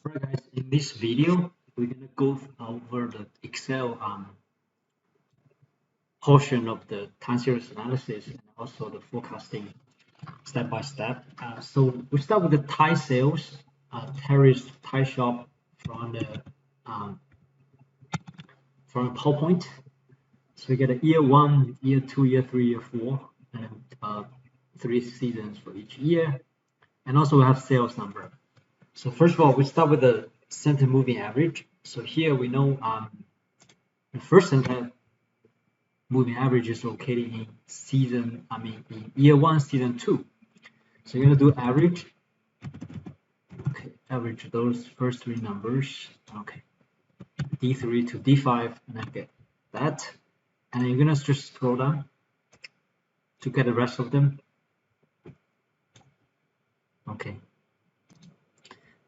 Alright guys, in this video, we're gonna go over the Excel portion of the time series analysis and also the forecasting step by step. So we start with the Thai sales, Terry's Thai shop from the PowerPoint. So we get a year 1, year 2, year 3, year 4, and 3 seasons for each year. And also we have sales number. So first of all, we start with the center moving average. So here we know the first center moving average is located in in year 1, season 2. So you're gonna do average. Okay, average those first 3 numbers. Okay, D3 to D5, and then get that. And you're gonna just scroll down to get the rest of them. Okay.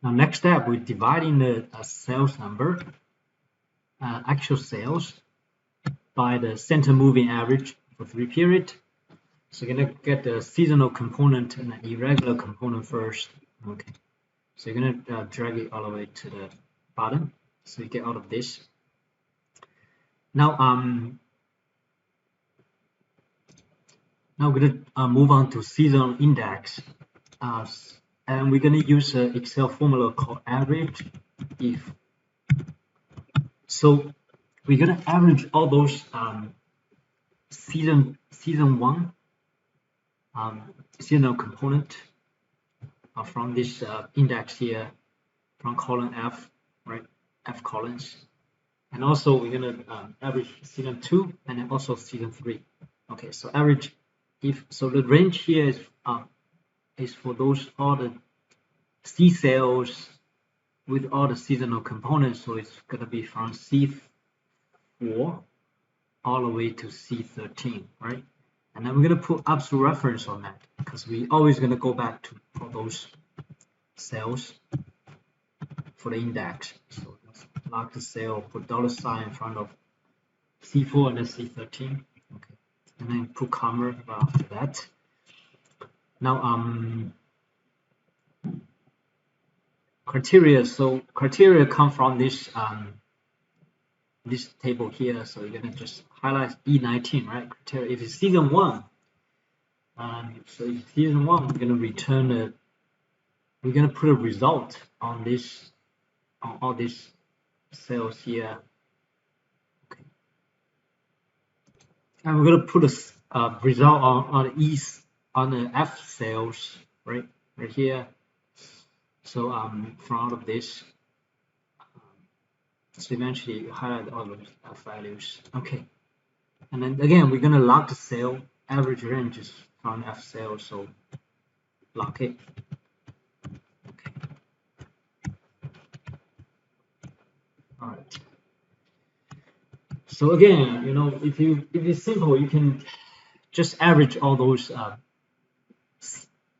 Now next step, we're dividing the sales number, actual sales, by the center moving average for 3 period. So you're gonna get the seasonal component and the irregular component first. Okay. So you're gonna drag it all the way to the bottom. So you get out of this. Now now we're gonna move on to seasonal index. And we're going to use an Excel formula called average if. So we're going to average all those season 1 seasonal component from this index here from column F, right? F columns. And also we're going to average season 2 and then also season 3. Okay, so average if. So the range here is for those all the C sales with all the seasonal components, so it's gonna be from C4 all the way to C13, right? And then we're gonna put absolute reference on that because we always gonna go back to all those sales for the index. So let's mark the cell, put $sign in front of C4 and then C13. Okay, and then put comma after that. Now criteria. So criteria come from this this table here. So you're gonna just highlight E19, right? Criteria. If it's season 1, so if season 1, we're gonna return we're gonna put a result on this on all these cells here. Okay. And we're gonna put a result on the F cells, right here. So from out of this, so eventually highlight all those values. Okay, and then again we're gonna lock the cell. Average range is from F cell, so lock it. Okay. All right. So again, you know, if it's simple, you can just average all those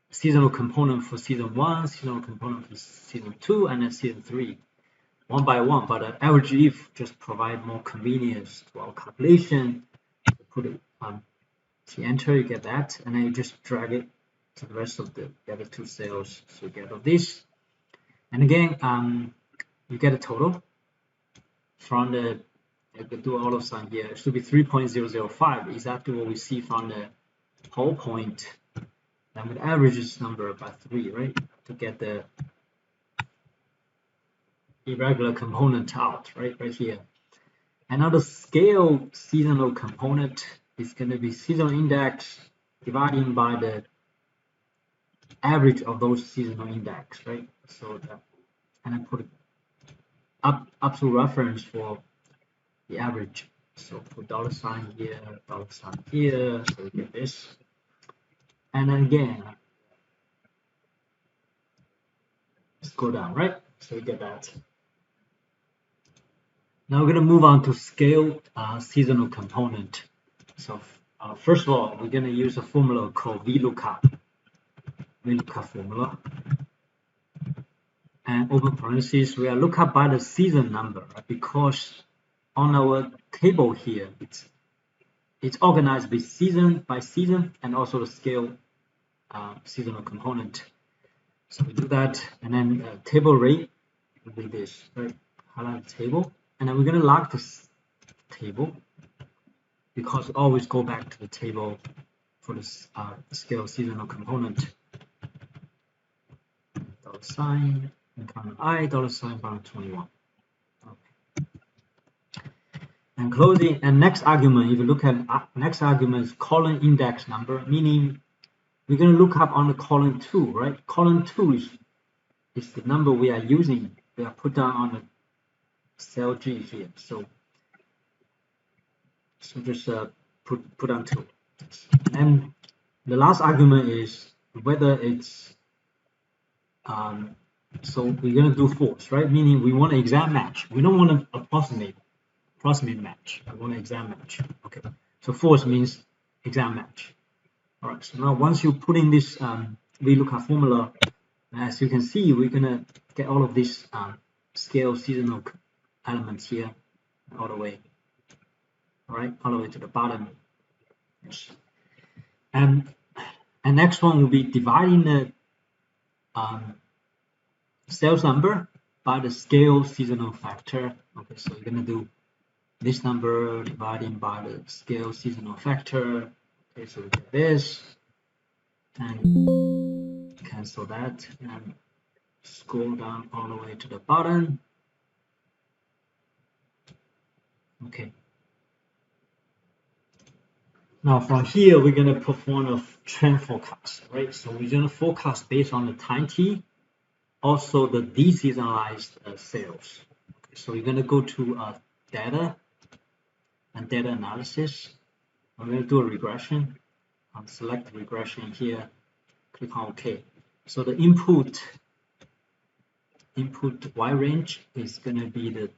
seasonal component for season 1, seasonal component for season 2, and then season 3, one by one. But average if just provide more convenience to our calculation. Put it so you enter, you get that, and then you just drag it to the rest of the other 2 cells. So you get all this, and again you get a total from the. You can do all of some here. It should be 3.005, exactly what we see from the PowerPoint. Then we average this number by 3, right, to get the irregular component out, right here. And now the scale seasonal component is going to be seasonal index dividing by the average of those seasonal index, right? So that, and I put absolute reference for the average. So put $sign here, $sign here, so we get this. And then again, let's go down, right? So we get that. Now we're going to move on to scale seasonal component. So first of all, we're going to use a formula called VLOOKUP formula. And open parentheses, we are look up by the season number, right? Because on our table here, it's organized by season, and also the scale seasonal component. So we do that, and then table rate will be this, right? Highlight the table, and then we're going to lock this table because always go back to the table for this scale seasonal component. $sign and count I $sign 21. Okay. And closing and next argument, if you look at next argument is column index number, meaning we're going to look up on the column 2, right? Column 2 is the number we are using. We are put down on the cell G here. So just put on 2. And the last argument is whether it's so we're going to do false, right? Meaning we want an exact match. We don't want to approximate match. We want an exact match. Okay. So false means exact match. All right. So now once you put in this VLOOKUP formula, as you can see, we're going to get all of these scale seasonal elements here all the way. All right, all the way to the bottom. Yes. And next one will be dividing the sales number by the scale seasonal factor. Okay, so you're gonna do this number dividing by the scale seasonal factor. Okay, so we get this and cancel that and scroll down all the way to the bottom. Okay. Now from here we're gonna perform a trend forecast, right? So we're gonna forecast based on the time T, also the deseasonalized sales. Okay, so we're gonna go to data and data analysis. I'm gonna do a regression. Select regression here. Click on OK. So the input Y range is gonna be the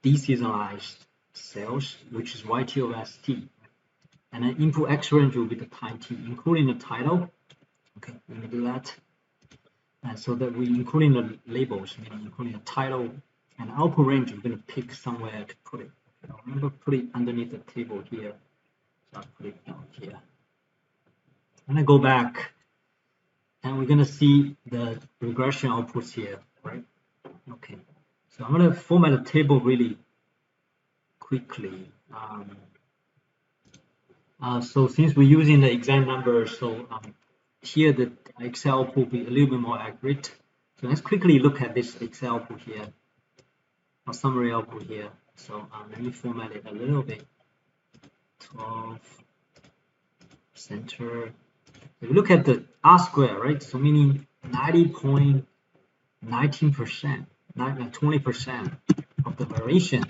deseasonalized sales, which is YTOST, and then input X range will be the time T, including the title. Okay, we're gonna do that, and so that we including the labels, meaning including the title, and output range. We're gonna pick somewhere to put it. Okay, remember, put it underneath the table here. So I'll put it down here. I'm gonna go back, and we're gonna see the regression outputs here, right? Okay, so I'm gonna format the table really quickly. So since we're using the exact numbers, so here the Excel output will be a little bit more accurate. So let's quickly look at this Excel output here, or summary output here. So let me format it a little bit. 12 center. If you look at the R square, right? So meaning 90.19%, 20% of the variation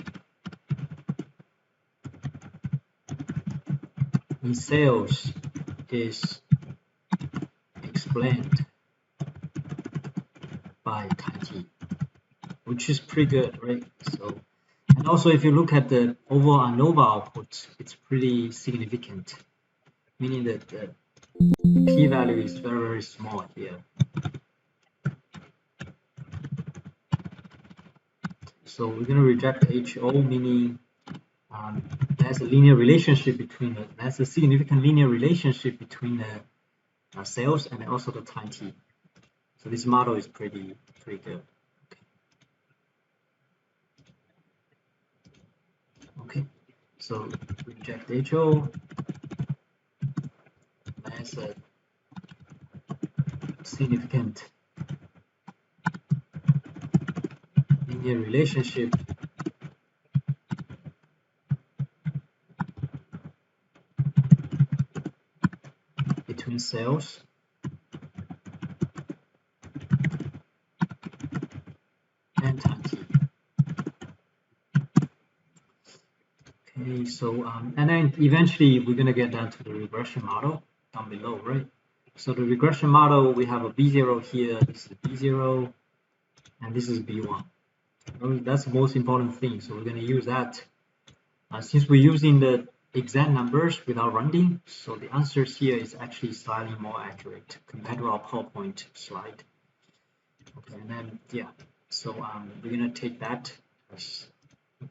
in sales is explained by time T, which is pretty good, right? So, and also if you look at the overall ANOVA output, it's pretty significant, meaning that the p-value is very, very small here. So we're going to reject HO, meaning there's a linear relationship between there's a significant linear relationship between the sales and also the time T. So this model is pretty good. Okay. So reject HO. There's a significant linear relationship between sales and time T. Okay, so and then eventually we're gonna get down to the regression model down below, right? So the regression model, we have a B0 here, this is B0, and this is B1. That's the most important thing. So we're going to use that. Since we're using the exact numbers without rounding, so the answers here is actually slightly more accurate compared to our PowerPoint slide. Okay, and then yeah, so we're going to take that as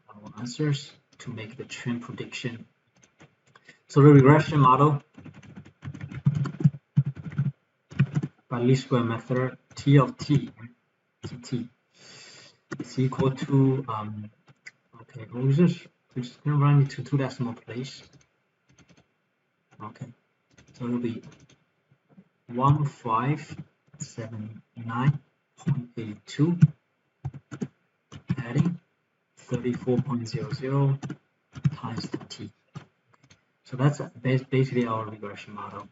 our answers to make the trend prediction. So the regression model by least square method, T of T, T is equal to okay, we're just gonna run it to 2 decimal place. Okay, so it'll be 1579.82 adding 34.00 times the t. So that's basically our regression model.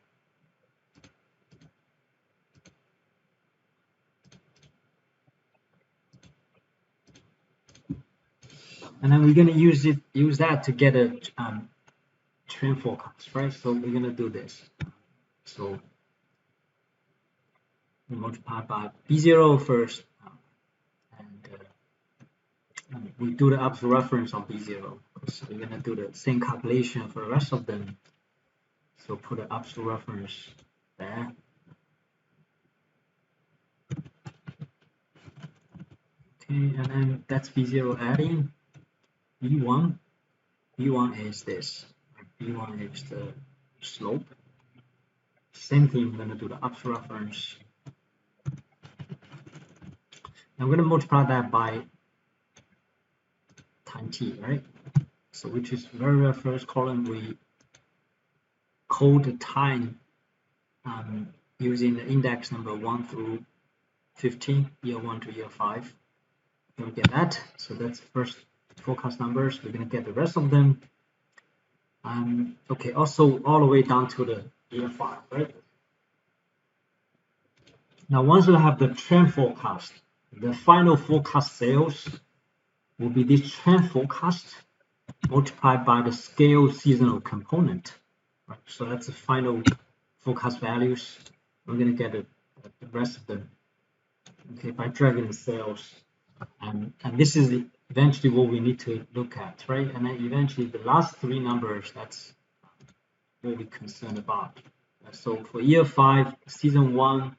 And then we're going to use that to get a trend forecast, right? So we're going to do this. So we multiply by B0 first, and we do the absolute reference on B0. So we're going to do the same calculation for the rest of them. So put the absolute reference there. Okay, and then that's B0 adding B1. B1 is this. B1 is the slope. Same thing, we're going to do the absolute reference. I'm going to multiply that by time t, right? So which is very first column, we code the time using the index number 1 through 15, year 1 to year 5. We'll get that. So that's first forecast numbers. We're going to get the rest of them. Okay, also all the way down to the year 5, right? Now, once we have the trend forecast, the final forecast sales will be this trend forecast multiplied by the scale seasonal component. Right? So that's the final forecast values. We're going to get the rest of them, okay, by dragging the sales. And this is eventually what we need to look at, right? And then eventually the last 3 numbers, that's what we're concerned about. So for year 5, season 1,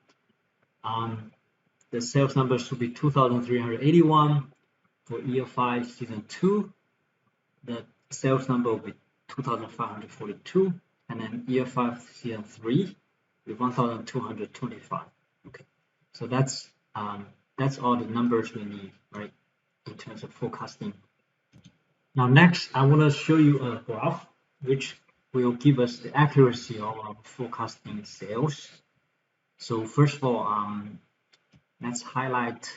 the sales number should be 2,381. For year 5, season 2, the sales number will be 2,542. And then year 5, season 3, with 1,225. Okay, so that's all the numbers we need, right, in terms of forecasting. Now next, I want to show you a graph which will give us the accuracy of our forecasting sales. So first of all, let's highlight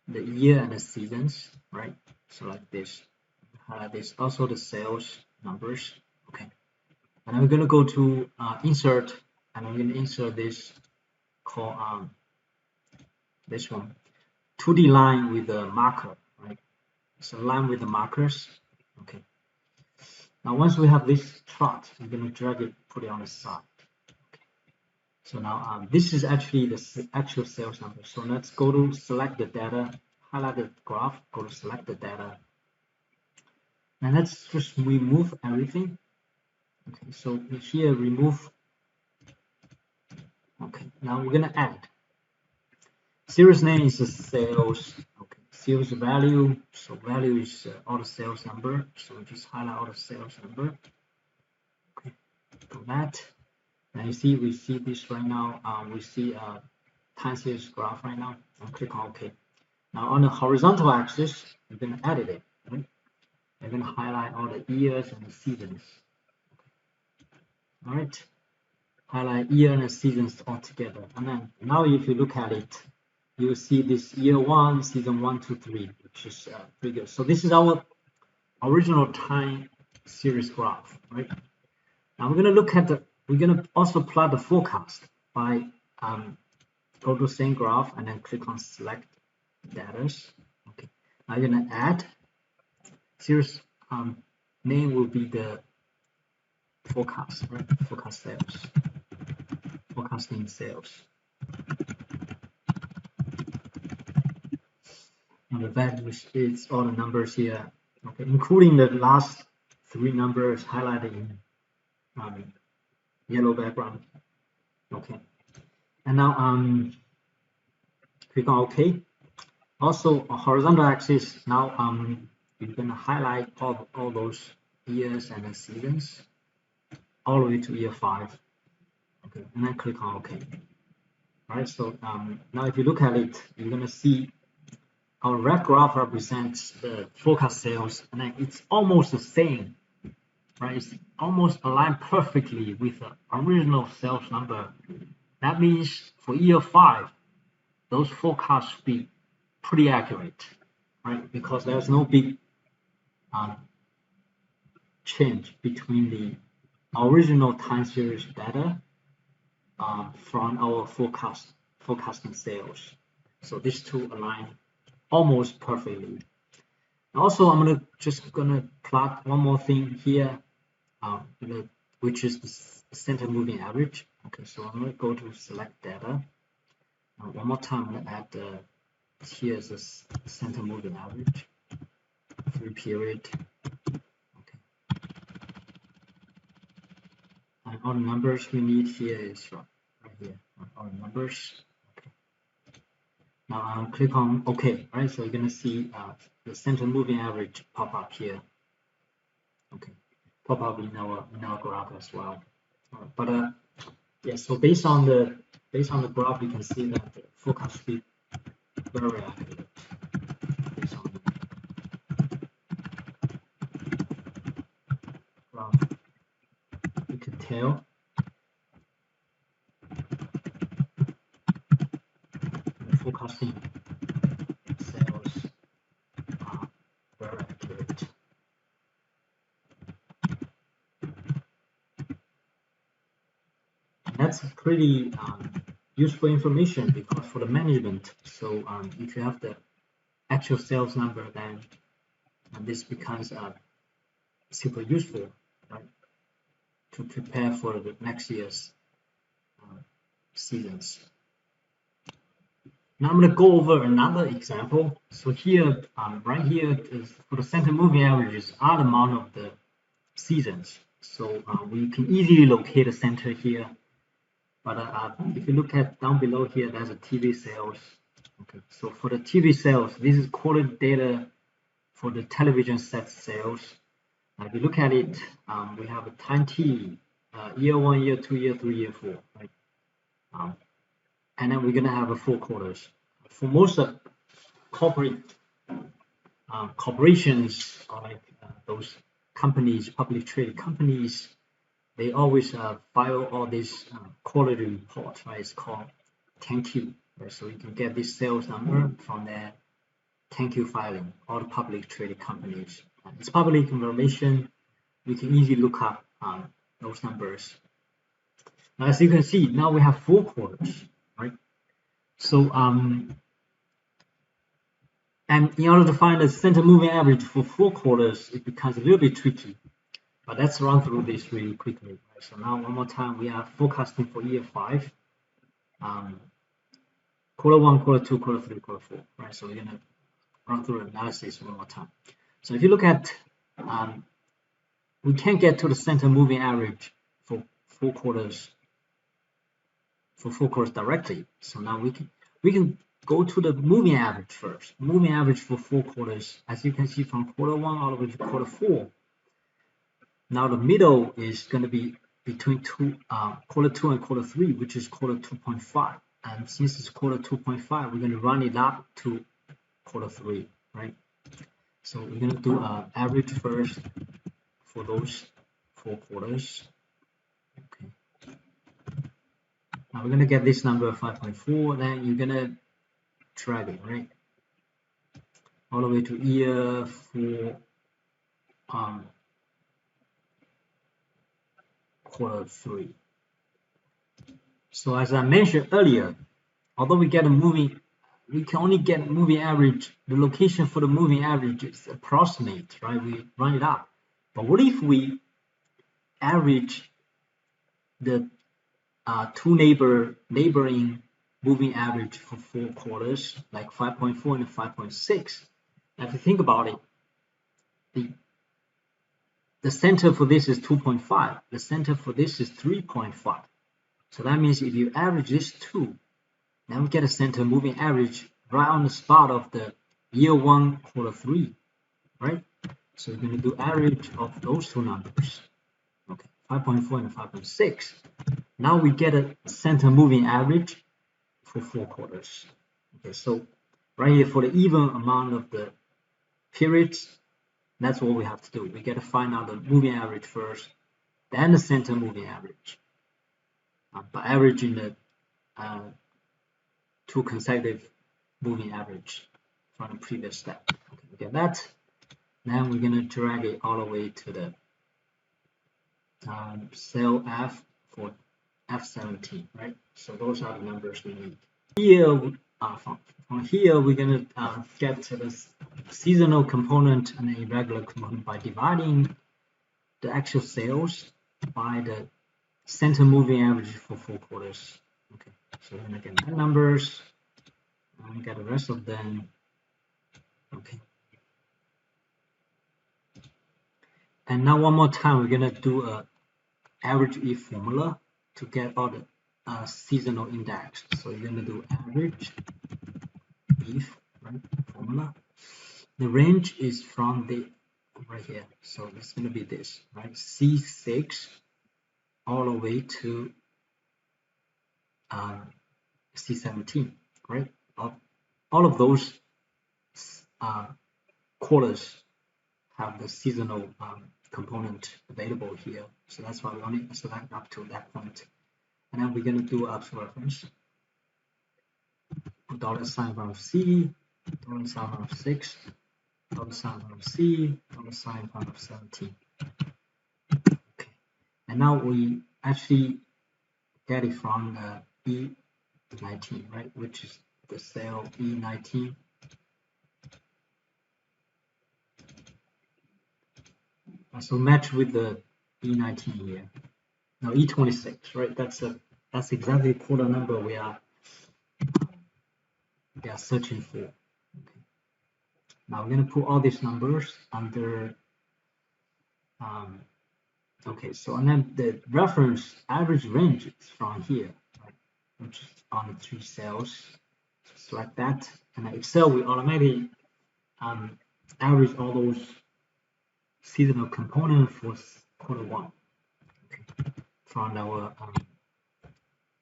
the year and the seasons, right? So like this, highlight this, also the sales numbers. Okay, and I'm going to go to insert, and I'm going to insert this called this one, 2D line with a marker, right? So line with the markers. Okay. Now once we have this chart, I'm going to drag it, put it on the side. Okay. So now this is actually the actual sales number. So let's go to select the data, highlight the graph, go to select the data, and let's just remove everything. Okay, so here remove. Okay, now we're gonna add. Series name is the sales. Okay, sales value. So value is all the sales number. So we just highlight all the sales number. Okay, do that. Now you see, we see this right now. We see a time series graph right now. And click on OK. Now on the horizontal axis, we're gonna edit it. Right? We're gonna highlight all the years and the seasons. All right, highlight year and the seasons all together. And then now if you look at it, you see this year 1, season 1, 2, 3, which is pretty good. So this is our original time series graph, right? Now we're gonna look at we're gonna also plot the forecast by go to same graph and then click on select data. Okay, now you're gonna add series name will be the forecast, right? Forecast sales, forecasting sales. And the values is all the numbers here, okay, including the last 3 numbers highlighted in yellow background. Okay, and now click on OK. Also, a horizontal axis. Now you're gonna highlight all those years and the seasons all the way to year 5. Okay, and then click on OK. right? So now if you look at it, you're gonna see our red graph represents the forecast sales, and then it's almost the same, right? It's almost aligned perfectly with the original sales number. That means for year 5, those forecasts should be pretty accurate, right? Because there's no big change between the original time series data from our forecasting sales. So these two align almost perfectly. Also, I'm gonna plot one more thing here, which is the center moving average. Okay, so I'm gonna go to select data. One more time, I'm gonna add here's the center moving average, 3 period. Okay, and all the numbers we need here is right here. All the numbers. Okay. Now click on OK. Right, so you're gonna see the center moving average pop up here. Okay, pop up in our graph as well. But yeah, so based on the graph, you can see that the forecast should be very accurate. Based on the graph, you can tell the forecasting sales are very accurate. And that's pretty useful information because for the management. So if you have the actual sales number, then this becomes super useful, right, to prepare for the next year's seasons. Now I'm going to go over another example. So here, right here is for the center moving averages are the amount of the seasons. So we can easily locate a center here. But if you look at down below here, there's a TV sales. Okay, so for the TV sales, this is quality data for the television set sales. Now if you look at it, we have a time T, year 1, year 2, year 3, year 4, right? And then we're gonna have a 4 quarters. For most of corporations, or like those companies, publicly traded companies, they always file all these quality reports, right? It's called 10Q, right? So you can get this sales number from their 10Q filing, all the public traded companies. It's public information. We can easily look up those numbers. Now, as you can see, now we have 4 quarters, right? So, and in order to find the center moving average for 4 quarters, it becomes a little bit tricky. But let's run through this really quickly. Right? So now one more time, we are forecasting for year 5, quarter 1, quarter 2, quarter 3, quarter 4. Right? So we're gonna run through the analysis one more time. So if you look at, we can't get to the center moving average for 4 quarters. For 4 quarters directly. So now we can go to the moving average first. Moving average for 4 quarters, as you can see from quarter 1 all the way to quarter 4. Now the middle is going to be between quarter 2 and quarter 3, which is quarter 2.5. And since it's quarter 2.5, we're going to run it up to quarter 3, right? So we're going to do average first for those 4 quarters. Okay. Now we're going to get this number 5.4. Then you're going to drag it, right, all the way to year 4. Quarter 3. So as I mentioned earlier, although we can only get moving average. The location for the moving average is approximate, right? We run it up. But what if we average the 2 neighboring moving average for 4 quarters, like 5.4 and 5.6? Now, if you think about it, the center for this is 2.5. The center for this is 3.5. So that means if you average these 2, then we get a center moving average right on the spot of the year 1, quarter 3, right? So we're going to do average of those 2 numbers. Okay, 5.4 and 5.6. Now we get a center moving average for 4 quarters. Okay, so right here for the even amount of the periods, that's what we have to do. We got to find out the moving average first, then the center moving average by averaging the 2 consecutive moving average from the previous step. Okay, we get that. Then we're going to drag it all the way to the cell F for F17, right? So those are the numbers we need. Here, from here, we're going to get to the seasonal component and the irregular component by dividing the actual sales by the center moving average for 4 quarters. Okay, so we're going to get the numbers and get the rest of them. Okay. And now one more time, we're going to do a average E formula to get all the seasonal index. So you're going to do average EF, right, formula. The range is from the right here, so it's going to be this, right, C6 all the way to C17, right? All of those quarters have the seasonal component available here, so that's why we only select up to that point. And then we're going to do absolute reference, $sign from C, $sign from 6, $sign from C, $sign from 17. Okay, and now we actually get it from E19, right, which is the cell E19. So match with the E19 here. Now E26, right? That's exactly the quarter number we are searching for. Okay. Now we're going to put all these numbers under. Okay, so and then the reference average range is from here, right? Which is on the 3 cells. Select that, and in Excel we automatically average all those seasonal components for quarter 1. Okay. From our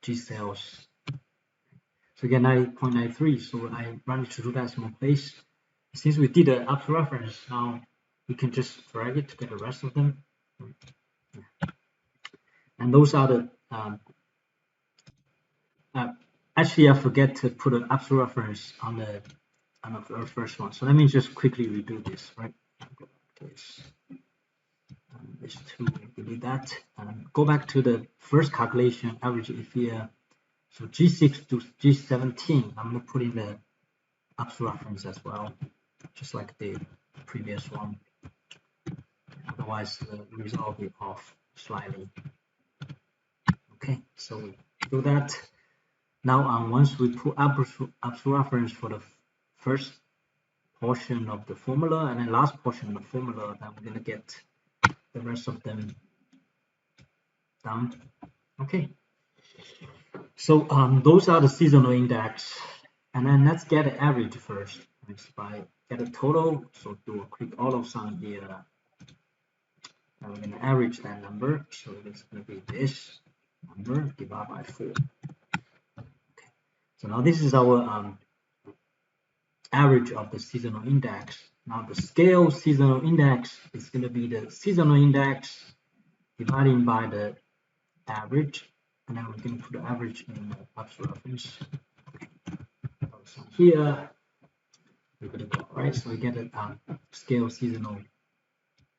G cells. So again, 90.93. So I run it to 2 decimal place. Since we did an up reference, now we can just drag it to get the rest of them. And those are the actually I forget to put an absolute reference on the first one. So let me just quickly redo this, right? This 2, delete that, and go back to the first calculation, average if here. So G6 to G17, I'm going to put in the absolute reference as well, just like the previous one. Otherwise, the result will be off slightly. Okay, so we do that. Now, once we put absolute reference for the first portion of the formula and then last portion of the formula, then we're going to get the rest of them down. Okay. So those are the seasonal index, and then let's get an average first. Next, by get a total. So do a quick auto sum here. And we're going to average that number. So it's going to be this number divided by 4. Okay. So now this is our average of the seasonal index. Now the scale seasonal index is going to be the seasonal index dividing by the average. And now we're going to put the average in the absolute reference. So here we're going to go, right? So we get a scale seasonal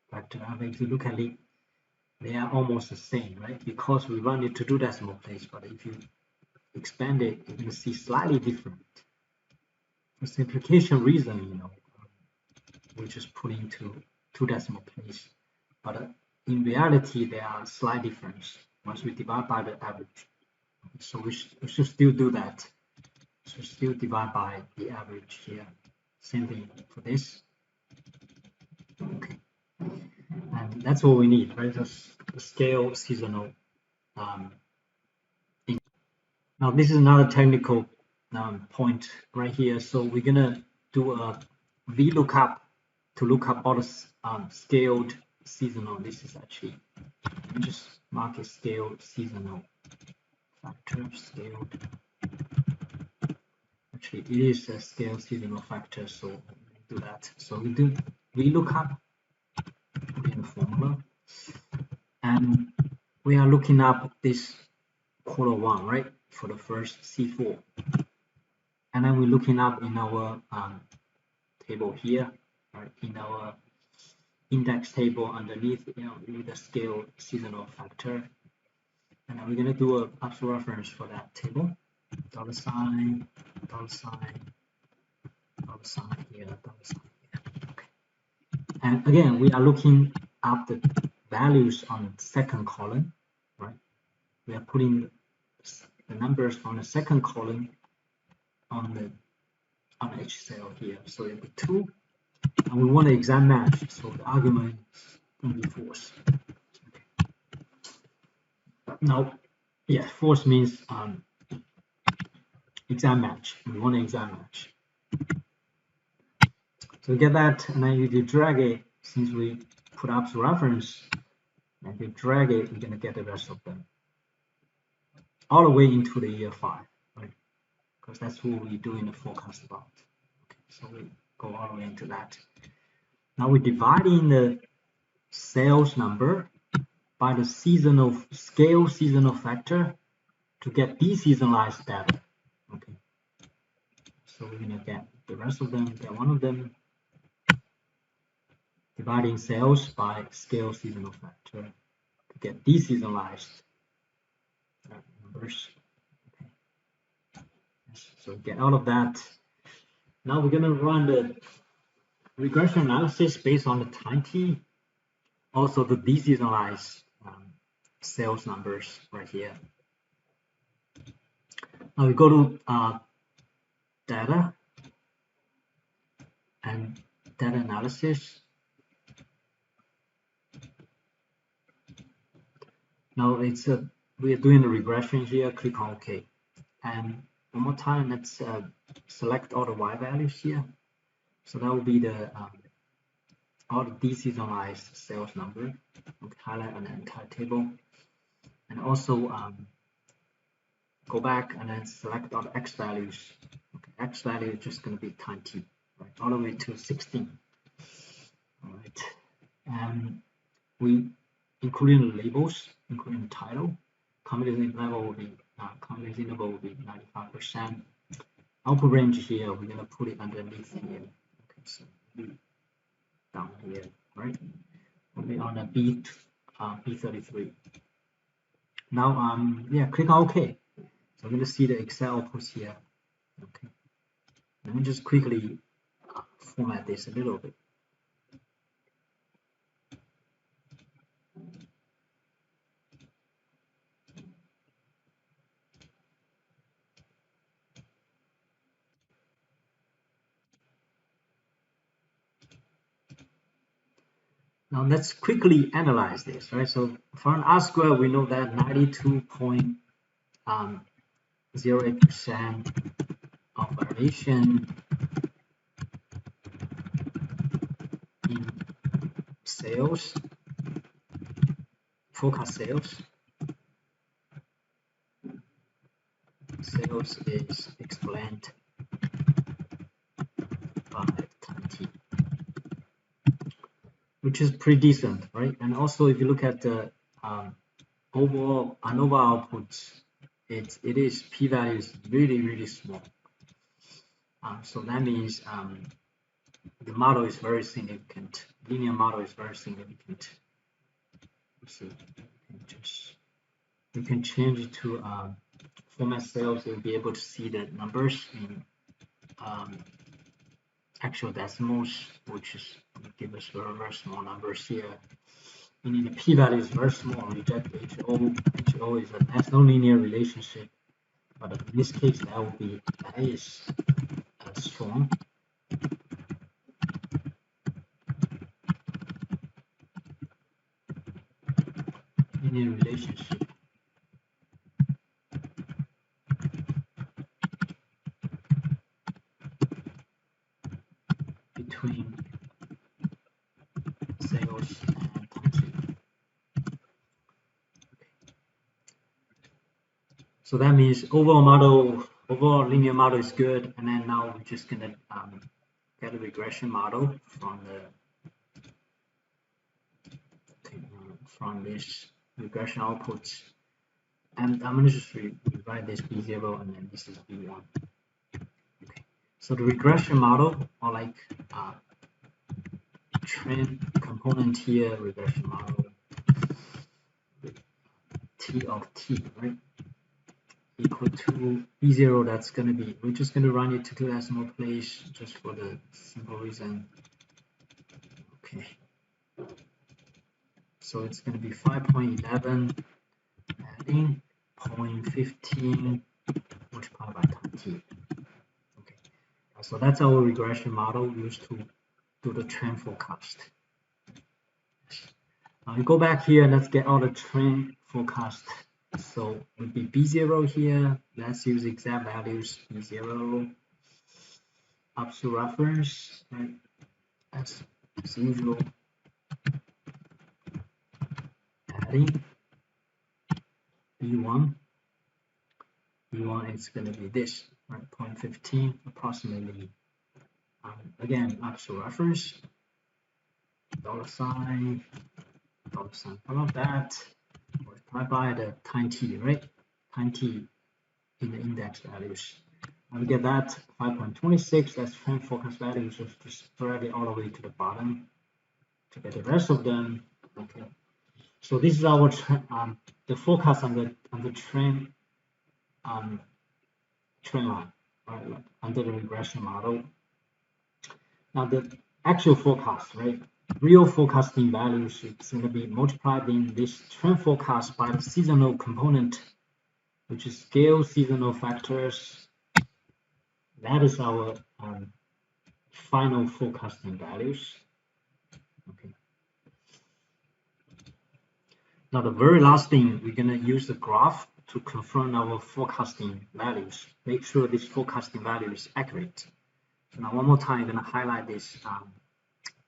factor. I mean, if you look at it, they are almost the same, right? Because we run it to 2 decimal place, but if you expand it, you're going to see slightly different. For simplification reason, we just put into 2 decimal place, but in reality, there are slight difference once we divide by the average. So we should still do that. So still divide by the average here. Same thing for this. Okay, and that's what we need, right? Just the scale seasonal. Now this is another technical point right here. So we're gonna do a VLOOKUP to look up all the scaled seasonal. This is actually, let me just mark it scaled seasonal factor scaled. actually it is a scale seasonal factor, so we do that. So we look up in the formula, and we are looking up this quarter one, right, for the first C4, and then we're looking up in our table here, right, in our index table underneath, with the scale seasonal factor, and then we're going to do a absolute reference for that table. Dollar sign, dollar sign, dollar sign here, dollar sign here. Okay. And again, we are looking up the values on the second column, right? We are putting the numbers on the second column on each cell here. So it'll be 2, and we want an exact match. So the argument is going to be false. Okay. Now, yeah, false means exact match. We want an exact match. So we get that, and then if you drag it, since we put up the reference, and if you drag it, you're going to get the rest of them all the way into the year 5, right? Because that's what we do in the forecast about. Okay, so we go all the way into that. Now we're dividing the sales number by the scale seasonal factor to get deseasonalized data. Okay, so we're going to get the rest of them, get one of them, dividing sales by scale seasonal factor to get deseasonalized numbers. Okay. So get all of that. Now we're going to run the regression analysis based on the time t, also the deseasonalized sales numbers right here. Now we go to data and data analysis. Now we are doing the regression here. Click on OK, and one more time, let's select all the y values here. So that will be the all the deseasonalized sales number. Okay, highlight on the entire table, and also go back and then select all the x values. Okay, x value is just going to be time t, right, all the way to 16. All right, and we including the labels, including the title. Confidence level will be confidence interval will be 95%. Output range here, we're going to put it underneath here. Okay, so down here, right? We'll be on a B33. Now, yeah, click on OK. So I'm going to see the Excel outputs here. Okay, let me just quickly format this a little bit. Now let's quickly analyze this, right? So for an R-square, we know that 92.08% of variation in sales, forecast sales is explained by time t, which is pretty decent, right? And also, if you look at the overall ANOVA outputs, it is p-value is really small. So that means the model is very significant. Linear model is very significant. So we can change it to format sales. You'll be able to see the numbers in actual decimals, which is give us very small numbers here. Meaning the p-value is very small. Reject HO. HO is a nonlinear relationship, but in this case, that is strong. Linear relationship between sales and time t. Okay. So that means overall model overall linear model is good, and then now we're just gonna get a regression model from this regression outputs, and I'm gonna just rewrite this B0 and then this is B1. Okay, so the regression model, or like trend component here, regression model T of T, right, equal to B0. That's gonna be, we're just gonna run it to 2 decimal place just for the simple reason. Okay, so it's gonna be 5.11 adding 0.15 multiplied by time t. Okay, so that's our regression model used to do the trend forecast. Now we go back here, let's get all the trend forecast. So it would be B0 here. Let's use exact values. B0 absolute reference, right? As usual. Adding B1. B1 is going to be this, right? 0.15 approximately. Again, absolute reference. $sign. I love that. Multiplied by the time t, right? Time t in the index values. And we get that 5.26. That's trend forecast values. Just spread it all the way to the bottom to get the rest of them. Okay. So this is our the forecast on the trend trend line, right? Under the regression model. Now the actual forecast, right? Real forecasting values, it's going to be multiplied in this trend forecast by the seasonal component, which is scale seasonal factors. That is our final forecasting values. Okay. Now the very last thing, we're going to use the graph to confirm our forecasting values. Make sure this forecasting value is accurate. So now one more time, I'm going to highlight this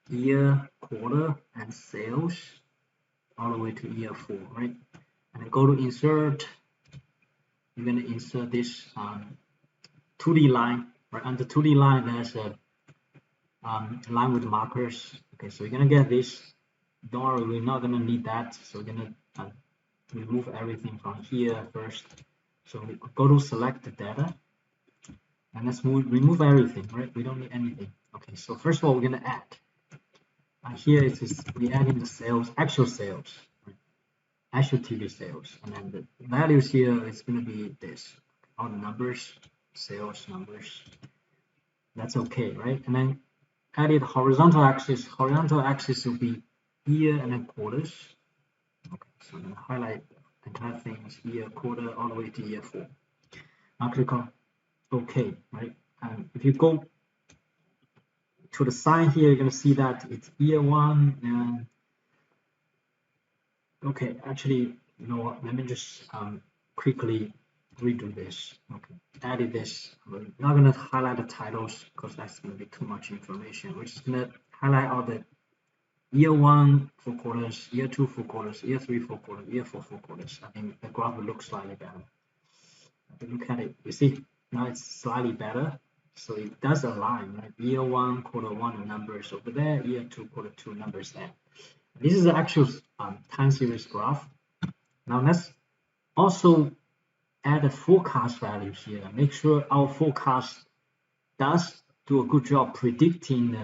year, quarter, and sales all the way to year 4, right? And then go to insert. You're going to insert this 2D line, right? Under 2D line, there's a line with markers. Okay, so you're going to get this. Don't worry, we're not going to need that. So we're going to remove everything from here first. So we go to select the data. And let's remove everything, right? We don't need anything. Okay, so first of all, we're going to add. Here it is, we add in the sales, actual sales, right? Actual TV sales. And then the values here is going to be this, all the numbers, sales numbers. That's okay, right? And then added horizontal axis. Horizontal axis will be year and then quarters. Okay, so I'm going to highlight the entire things, year, quarter, all the way to year 4. Now click on OK, right? And if you go to the side here, you're going to see that it's year 1 and okay, actually, you know what, let me just quickly redo this. Okay, added this. We're not going to highlight the titles because that's going to be too much information. We're just going to highlight all the year 1 4 quarters, year 2 4 quarters, year 3 4 quarters, year 4 4 quarters. I think the graph will look slightly better. Look at it, you see, now it's slightly better. So it does align, right? Year 1, quarter 1, the numbers over there, year 2, quarter 2, numbers there. This is the actual time series graph. Now let's also add the forecast values here. Make sure our forecast does do a good job predicting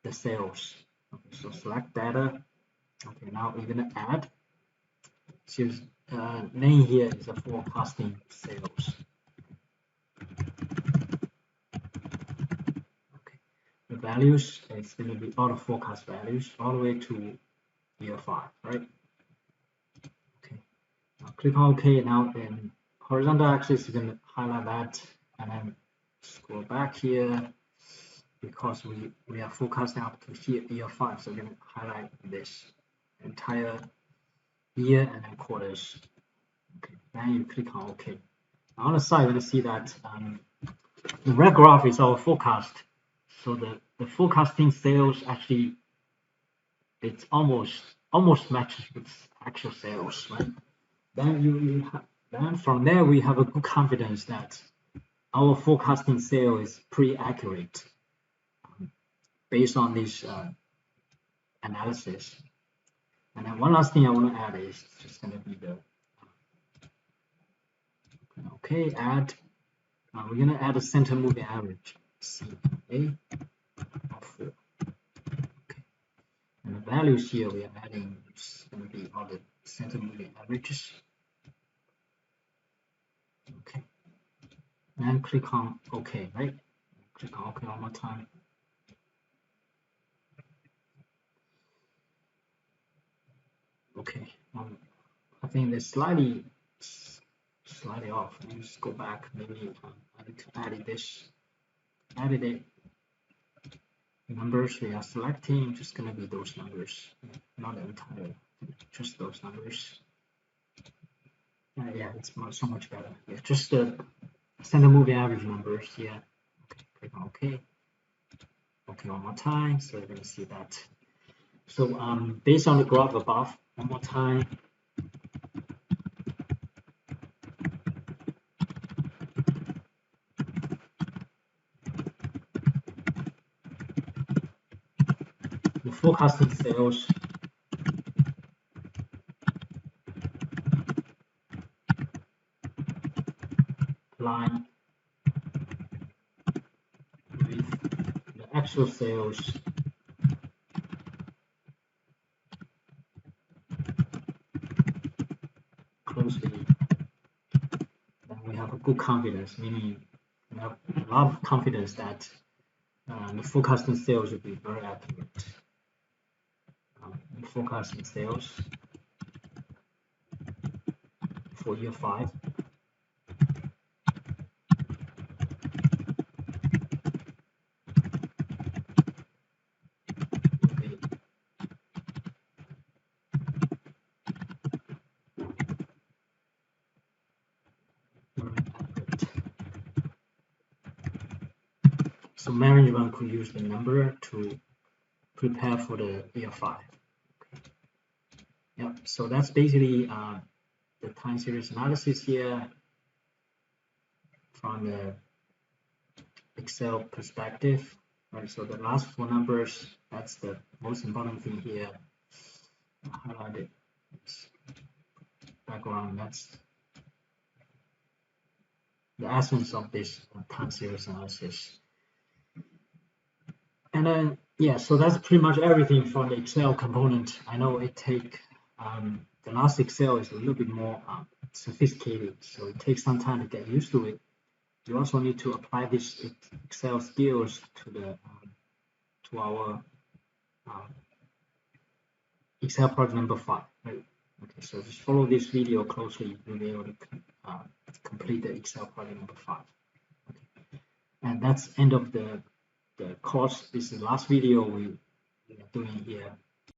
the sales. Okay, so select data. Okay, now we're going to add. So name here is a forecasting sales. The values, it's going to be all the forecast values all the way to year 5, right? Okay, now click on OK. Now in horizontal axis, you're going to highlight that and then scroll back here because we are forecasting up to here, year 5. So we're going to highlight this entire year and then quarters. Okay, then you click on OK. Now on the side, you're going to see that the red graph is our forecast. So the forecasting sales actually, it's almost matches with actual sales, right? Then then from there we have a good confidence that our forecasting sale is pretty accurate based on this analysis. And then one last thing I want to add is just going to be the okay, add. We're going to add a center moving average, CA of 4. Okay. And the values here we are adding is going to be all the center moving averages. Okay. And click on OK, right? Click on OK one more time. Okay. I think they're slightly off. Let me just go back. Maybe I need to edit this. Edit it. Numbers we are selecting just gonna be those numbers, not the entire, just those numbers. Yeah, it's so much better. Yeah, just the center moving average numbers here. Okay, click on OK. Okay, one more time. So you're gonna see that. So based on the graph above, one more time. The forecasting sales line with the actual sales closely, then we have a good confidence, meaning we have a lot of confidence that the forecasting sales will be very accurate. Forecasting sales for year 5. So management could use the number to prepare for the year 5. Okay. Yep. So that's basically the time series analysis here from the Excel perspective, right? So the last 4 numbers, that's the most important thing here. Highlighted background. That's the essence of this time series analysis. And then, yeah, so that's pretty much everything from the Excel component. I know it take the last Excel is a little bit more sophisticated, so it takes some time to get used to it. You also need to apply this Excel skills to the to our Excel project number 5. Right? Okay, so just follow this video closely. You'll be able to complete the Excel project number 5. Okay. And that's end of the course. This is the last video we are doing here.